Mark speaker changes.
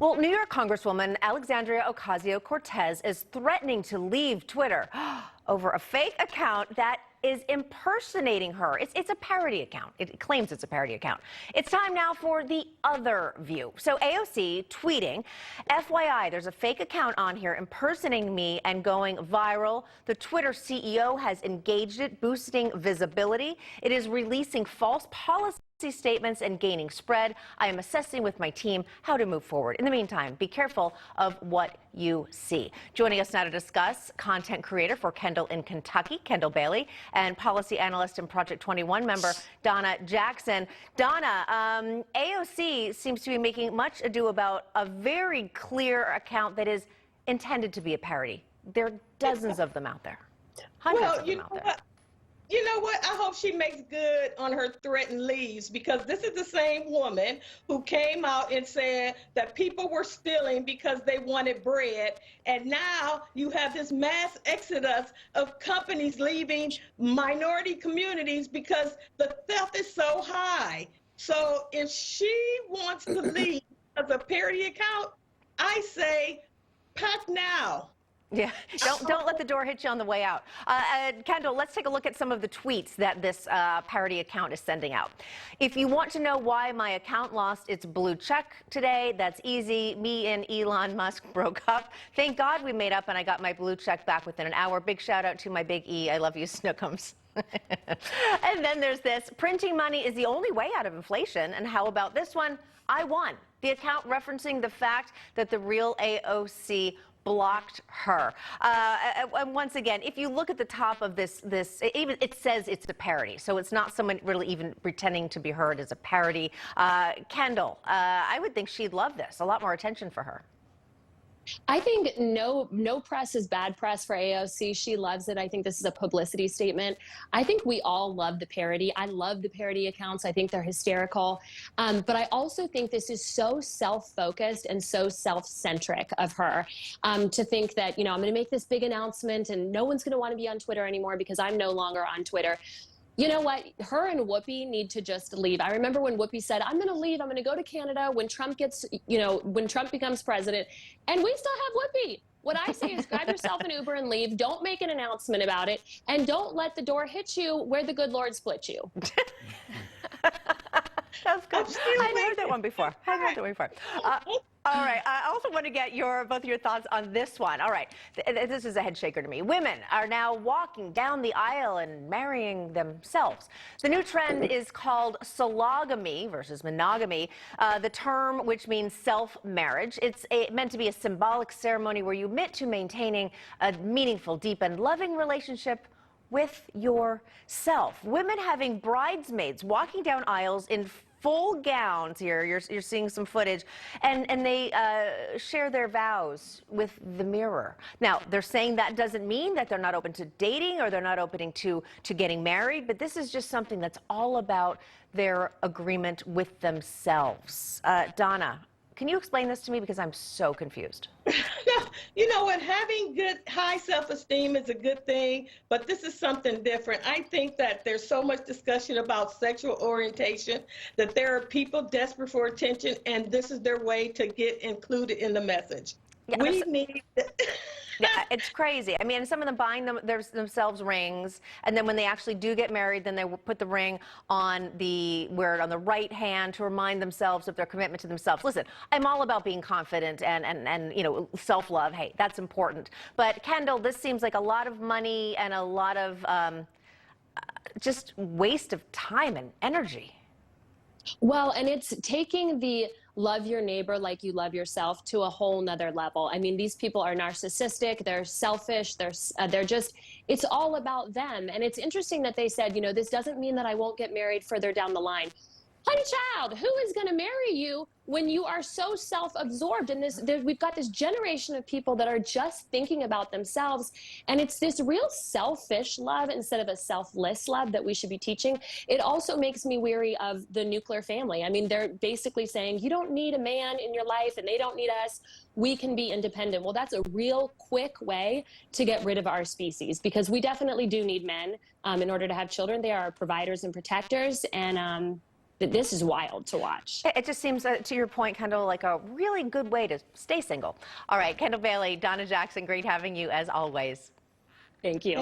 Speaker 1: Well, New York Congresswoman Alexandria Ocasio-Cortez is threatening to leave Twitter over a fake account that is impersonating her. It's a parody account. It claims it's a parody account. It's time now for the other view. So AOC tweeting, FYI, there's a fake account on here impersonating me and going viral. The Twitter CEO has engaged it, boosting visibility. It is releasing false policy statements and gaining spread. I am assessing with my team how to move forward. In the meantime, be careful of what you see. Joining us now to discuss, content creator for Kendall in Kentucky, Kendall Bailey, and policy analyst and Project 21 member, Donna Jackson. Donna, AOC seems to be making much ado about a very clear account that is intended to be a parody. There are dozens of them out there. Hundreds of them out there.
Speaker 2: You know what? I hope she makes good on her threat and leaves, because this is the same woman who came out and said that people were stealing because they wanted bread. And now you have this mass exodus of companies leaving minority communities because the theft is so high. So if she wants to leave as a parody account, I say pack now.
Speaker 1: Yeah, don't let the door hit you on the way out. Kendall, let's take a look at some of the tweets that this parody account is sending out. If you want to know why my account lost its blue check today, that's easy. Me and Elon Musk broke up. Thank God we made up and I got my blue check back within an hour. Big shout out to my big E. I love you, Snookums. And then there's this, printing money is the only way out of inflation. And how about this one? I won. The account referencing the fact that the real AOC blocked her. And once again, if you look at the top of this, even it says it's a parody, so it's not someone really even pretending to be heard as a parody. Kendall, I would think she'd love this. A lot more attention for her.
Speaker 3: I think no press is bad press for AOC. She loves it. I think this is a publicity statement. I think we all love the parody. I love the parody accounts. I think they're hysterical. But I also think this is so self-focused and so self-centric of her to think that, I'm going to make this big announcement and no one's going to want to be on Twitter anymore because I'm no longer on Twitter. You know what? Her and Whoopi need to just leave. I remember when Whoopi said, I'm going to leave. I'm going to go to Canada when Trump gets, when Trump becomes president. And we still have Whoopi. What I say is grab yourself an Uber and leave. Don't make an announcement about it. And don't let the door hit you where the good Lord split you.
Speaker 1: That's good. I heard that one before. All right. I also want to get both of your thoughts on this one. All right. This is a head shaker to me. Women are now walking down the aisle and marrying themselves. The new trend is called sologamy versus monogamy, the term which means self-marriage. It's meant to be a symbolic ceremony where you commit to maintaining a meaningful, deep, and loving relationship with yourself. Women having bridesmaids walking down aisles in full gowns here. You're seeing some footage, and they share their vows with the mirror. Now, they're saying that doesn't mean that they're not open to dating or they're not opening to getting married, but this is just something that's all about their agreement with themselves. Donna, can you explain this to me, because I'm so confused?
Speaker 2: You know what? Having good, high self-esteem is a good thing, but this is something different. I think that there's so much discussion about sexual orientation that there are people desperate for attention, and this is their way to get included in the message.
Speaker 1: Yeah,
Speaker 2: we need...
Speaker 1: Yeah, it's crazy. I mean, some of them buying themselves rings, and then when they actually do get married, then they will put the ring on the right hand to remind themselves of their commitment to themselves. Listen, I'm all about being confident and self-love. Hey, that's important. But Kendall, this seems like a lot of money and a lot of just waste of time and energy.
Speaker 3: Well, and it's taking the love your neighbor like you love yourself to a whole nother level. I mean, these people are narcissistic, they're selfish, they're just, it's all about them. And it's interesting that they said, this doesn't mean that I won't get married further down the line. Honey child, who is going to marry you when you are so self-absorbed? And we've got this generation of people that are just thinking about themselves. And it's this real selfish love instead of a selfless love that we should be teaching. It also makes me weary of the nuclear family. I mean, they're basically saying, you don't need a man in your life and they don't need us. We can be independent. Well, that's a real quick way to get rid of our species, because we definitely do need men in order to have children. They are our providers and protectors. And this is wild to watch.
Speaker 1: It just seems, to your point, Kendall, like a really good way to stay single. All right, Kendall Bailey, Donna Jackson, great having you as always.
Speaker 3: Thank you.